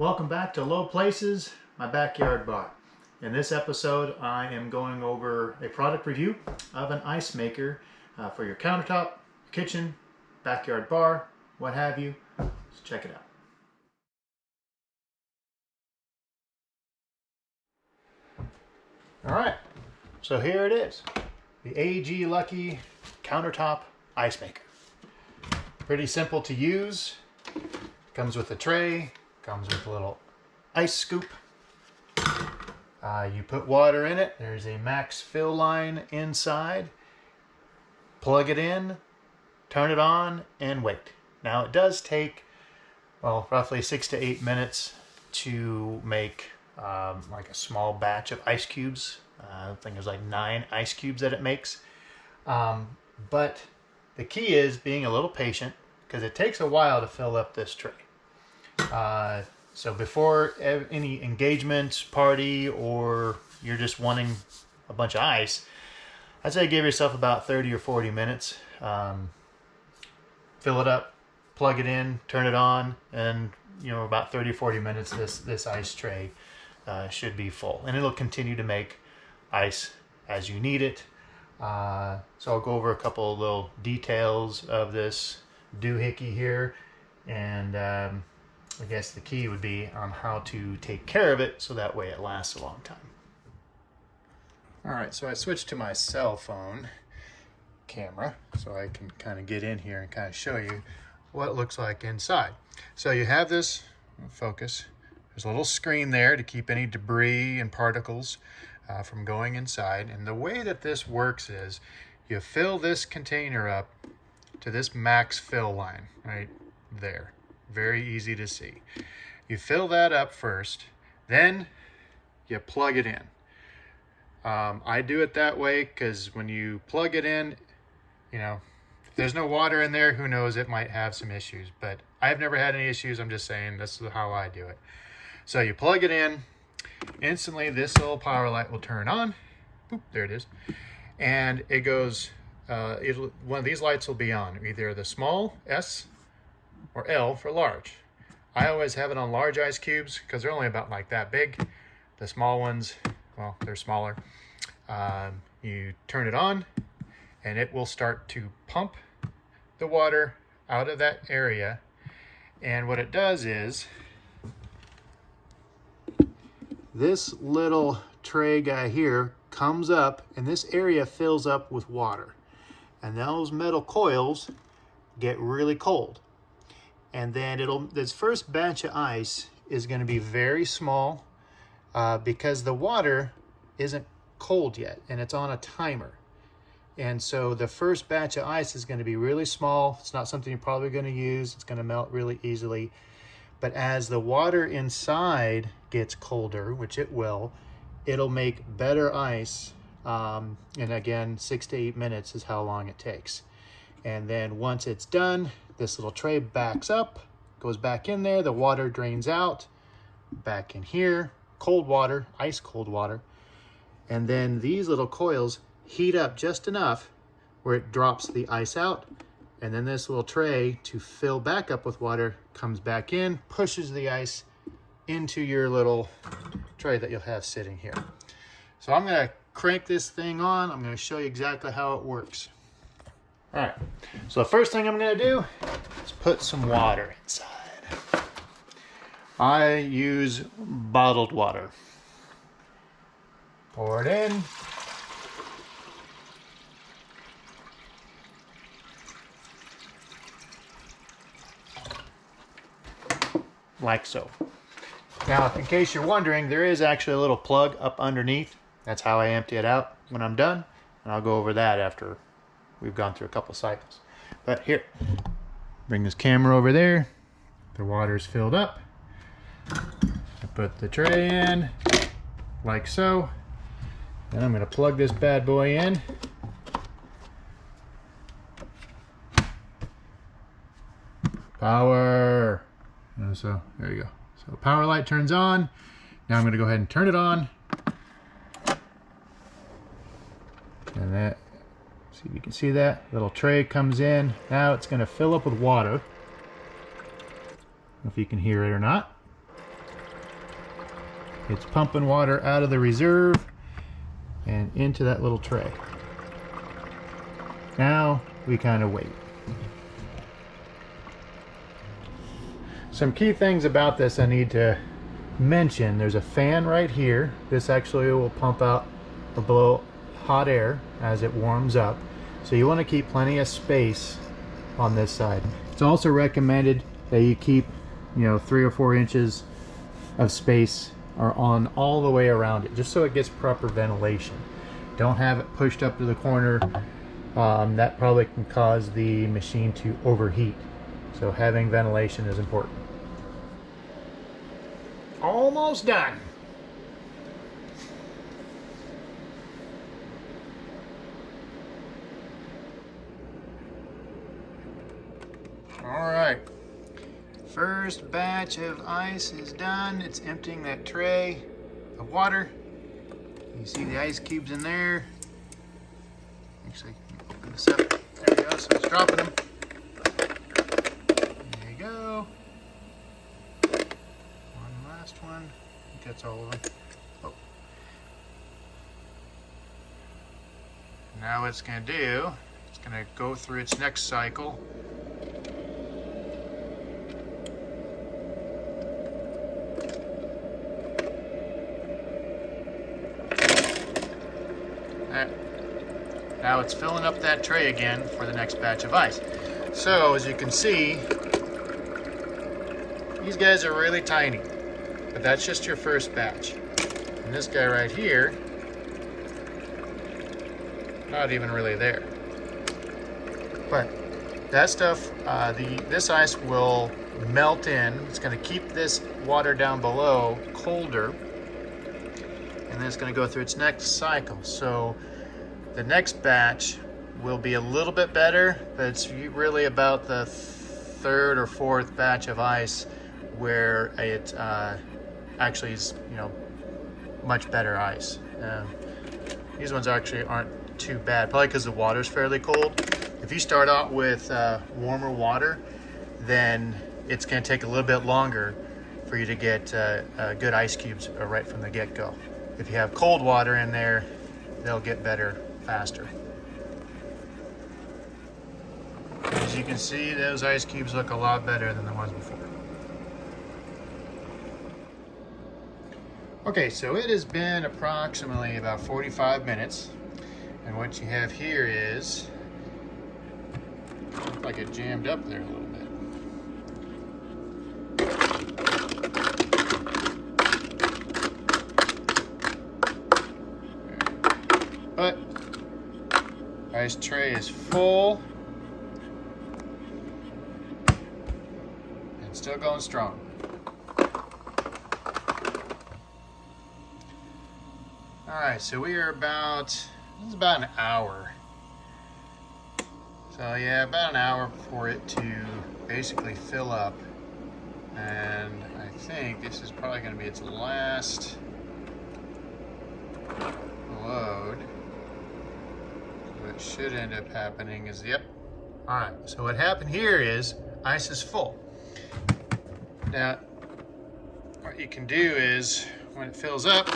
Welcome back to Low Places, my backyard bar. In this episode, I am going over a product review of an ice maker for your countertop, kitchen, backyard bar, what have you. Let's check it out. All right, so here it is, the AG Lucky countertop ice maker. Pretty simple to use. Comes with a tray, comes with a little ice scoop. You put water in it. There's a max fill line inside. Plug it in, turn it on, and wait. Now it does take, well, roughly 6 to 8 minutes to make like a small batch of ice cubes. I think there's like 9 ice cubes that it makes. But the key is being a little patient because it takes a while to fill up this tray. So before any engagement, party, or you're just wanting a bunch of ice, I'd say give yourself about 30 or 40 minutes. Fill it up, plug it in, turn it on, and about 30 or 40 minutes this ice tray should be full. And it'll continue to make ice as you need it. So I'll go over a couple of little details of this doohickey here, and I guess the key would be on how to take care of it so that way it lasts a long time. All right, so I switched to my cell phone camera so I can kind of get in here and kind of show you what it looks like inside. So you have this, focus, there's a little screen there to keep any debris and particles from going inside. And the way that this works is you fill this container up to this max fill line right there. Very easy to see. You fill that up first, then you plug it in. I do it that way because when you plug it in, if there's no water in there, who knows, it might have some issues. But I've never had any issues. I'm just saying this is how I do it. So you plug it in, instantly this little power light will turn on. Boop, there it is. And it goes, one of these lights will be on, either the small S or L for large. I always have it on large ice cubes because they're only about like that big. The small ones, well, they're smaller. You turn it on and it will start to pump the water out of that area. And what it does is this little tray guy here comes up and this area fills up with water. And those metal coils get really cold. And then this first batch of ice is going to be very small because the water isn't cold yet and it's on a timer. And so the first batch of ice is going to be really small. It's not something you're probably going to use. It's going to melt really easily. But as the water inside gets colder, which it will, it'll make better ice. And again, 6 to 8 minutes is how long it takes. And then once it's done, this little tray backs up, goes back in there, the water drains out, back in here, cold water, ice cold water. And then these little coils heat up just enough where it drops the ice out. And then this little tray to fill back up with water comes back in, pushes the ice into your little tray that you'll have sitting here. So I'm gonna crank this thing on. I'm gonna show you exactly how it works. All right, so the first thing I'm gonna do is put some water inside. I use bottled water. Pour it in. Like so. Now, in case you're wondering, there is actually a little plug up underneath. That's how I empty it out when I'm done. And I'll go over that after we've gone through a couple cycles. But here, bring this camera over there. The water's filled up. I put the tray in, like so. Then I'm gonna plug this bad boy in. Power. And so, there you go. So power light turns on. Now I'm gonna go ahead and turn it on. And that, see if you can see that little tray comes in. Now it's going to fill up with water. I don't know if you can hear it or not. It's pumping water out of the reserve and into that little tray. Now we kind of wait. Some key things about this I need to mention. There's a fan right here. This actually will pump out or blow hot air as it warms up. So you want to keep plenty of space on this side. It's also recommended that you keep, 3 or 4 inches of space or on all the way around it, just so it gets proper ventilation. Don't have it pushed up to the corner. That probably can cause the machine to overheat. So having ventilation is important. Almost done. All right, first batch of ice is done. It's emptying that tray of water. You see the ice cubes in there. Actually, let me open this up. There we go, so it's dropping them. There you go. One last one. I think that's all of them. Oh. Now what it's gonna do, it's gonna go through its next cycle. Now it's filling up that tray again for the next batch of ice. So as you can see, these guys are really tiny, but that's just your first batch. And this guy right here, not even really there. But that stuff, this ice will melt in. It's going to keep this water down below colder, and then it's going to go through its next cycle. So the next batch will be a little bit better, but it's really about the third or fourth batch of ice where it actually is, much better ice. These ones actually aren't too bad, probably because the water's fairly cold. If you start out with warmer water, then it's going to take a little bit longer for you to get good ice cubes right from the get-go. If you have cold water in there, they'll get better faster. As you can see, those ice cubes look a lot better than the ones before. Okay, so it has been approximately about 45 minutes, and what you have here is, looks like it jammed up there a little bit. But ice tray is full and still going strong. All right, so we are this is about an hour. So yeah, about an hour for it to basically fill up. And I think this is probably going to be its last load. What should end up happening is, yep. All right, so what happened here is ice is full. Now, what you can do is when it fills up,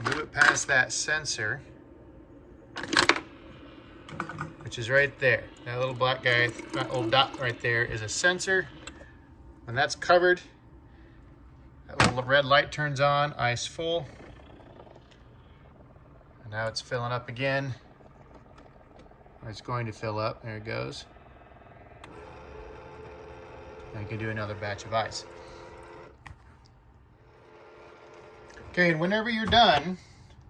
move it past that sensor, which is right there. That little black guy, that little dot right there is a sensor. When that's covered, that little red light turns on, ice full. And now it's filling up again. It's going to fill up, there it goes. Now you can do another batch of ice. Okay, and whenever you're done,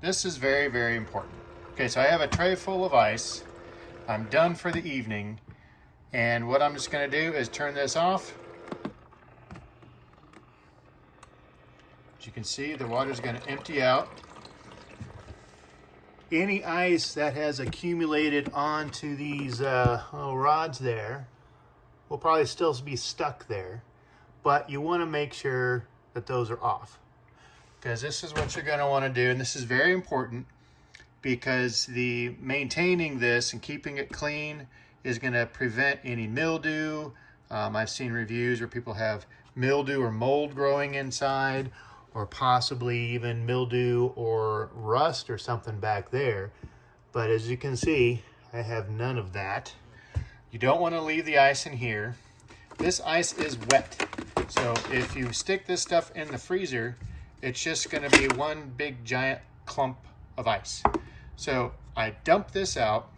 this is very, very important. Okay, so I have a tray full of ice. I'm done for the evening. And what I'm just gonna do is turn this off. As you can see, the water's gonna empty out. Any ice that has accumulated onto these little rods there will probably still be stuck there, but you wanna make sure that those are off. Because this is what you're gonna wanna do, and this is very important because maintaining this and keeping it clean is gonna prevent any mildew. I've seen reviews where people have mildew or mold growing inside, or possibly even mildew or rust or something back there. But as you can see, I have none of that. You don't want to leave the ice in here. This ice is wet. So if you stick this stuff in the freezer, it's just going to be one big giant clump of ice. So I dump this out.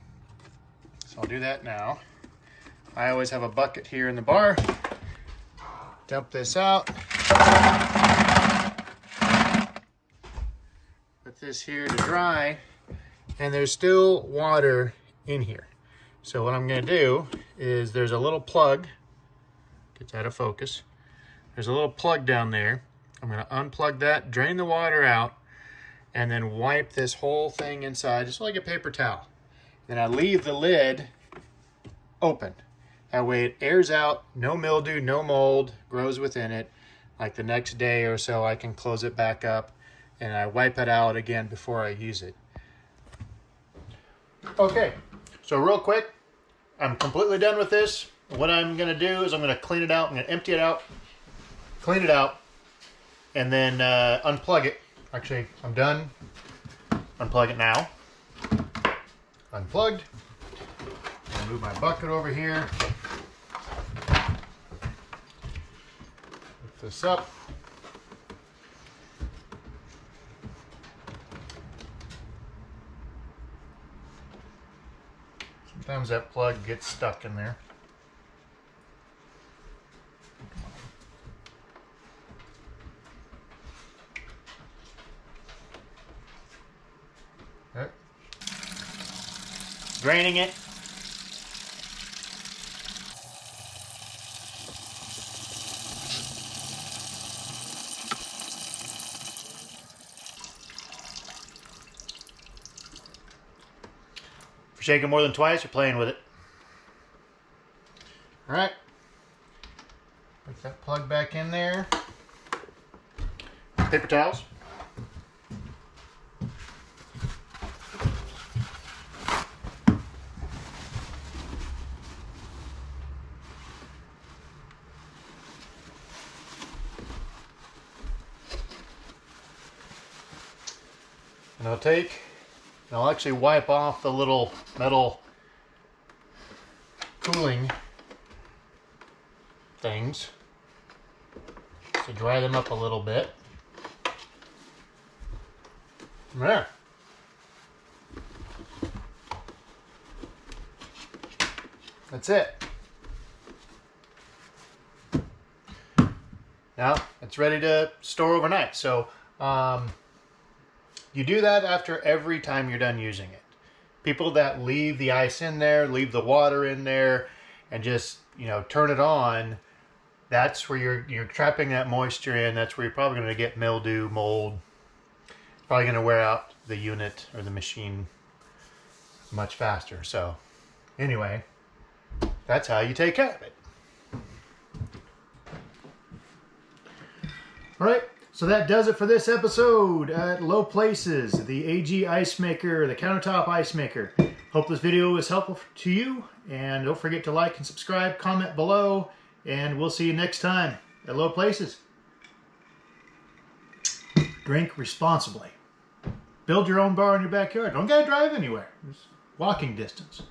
So I'll do that now. I always have a bucket here in the bar. Dump this out. Put this here to dry. And there's still water in here. So what I'm going to do is there's a little plug. Gets out of focus. There's a little plug down there. I'm going to unplug that, drain the water out, and then wipe this whole thing inside just like a paper towel. Then I leave the lid open. That way it airs out, no mildew, no mold grows within it. Like the next day or so I can close it back up and I wipe it out again before I use it. Okay, so real quick, I'm completely done with this. What I'm going to do is I'm going to clean it out. I'm going to empty it out, clean it out, and then unplug it. Actually, I'm done. Unplug it now. Unplugged. I'll move my bucket over here. Lift this up. Sometimes that plug gets stuck in there. Okay. Draining it. If you're shaking more than twice, you're playing with it. All right. Put that plug back in there. Paper towels. And I'll actually wipe off the little metal cooling things to dry them up a little bit. There. That's it. Now it's ready to store overnight. So you do that after every time you're done using it. People that leave the ice in there, leave the water in there, and just, turn it on, that's where you're trapping that moisture in. That's where you're probably going to get mildew, mold. It's probably going to wear out the unit or the machine much faster. So anyway, that's how you take care of it. All right. So that does it for this episode at Low Places, the AG Ice Maker, the countertop ice maker. Hope this video was helpful to you, and don't forget to like and subscribe, comment below, and we'll see you next time at Low Places. Drink responsibly. Build your own bar in your backyard. Don't gotta drive anywhere. It's walking distance.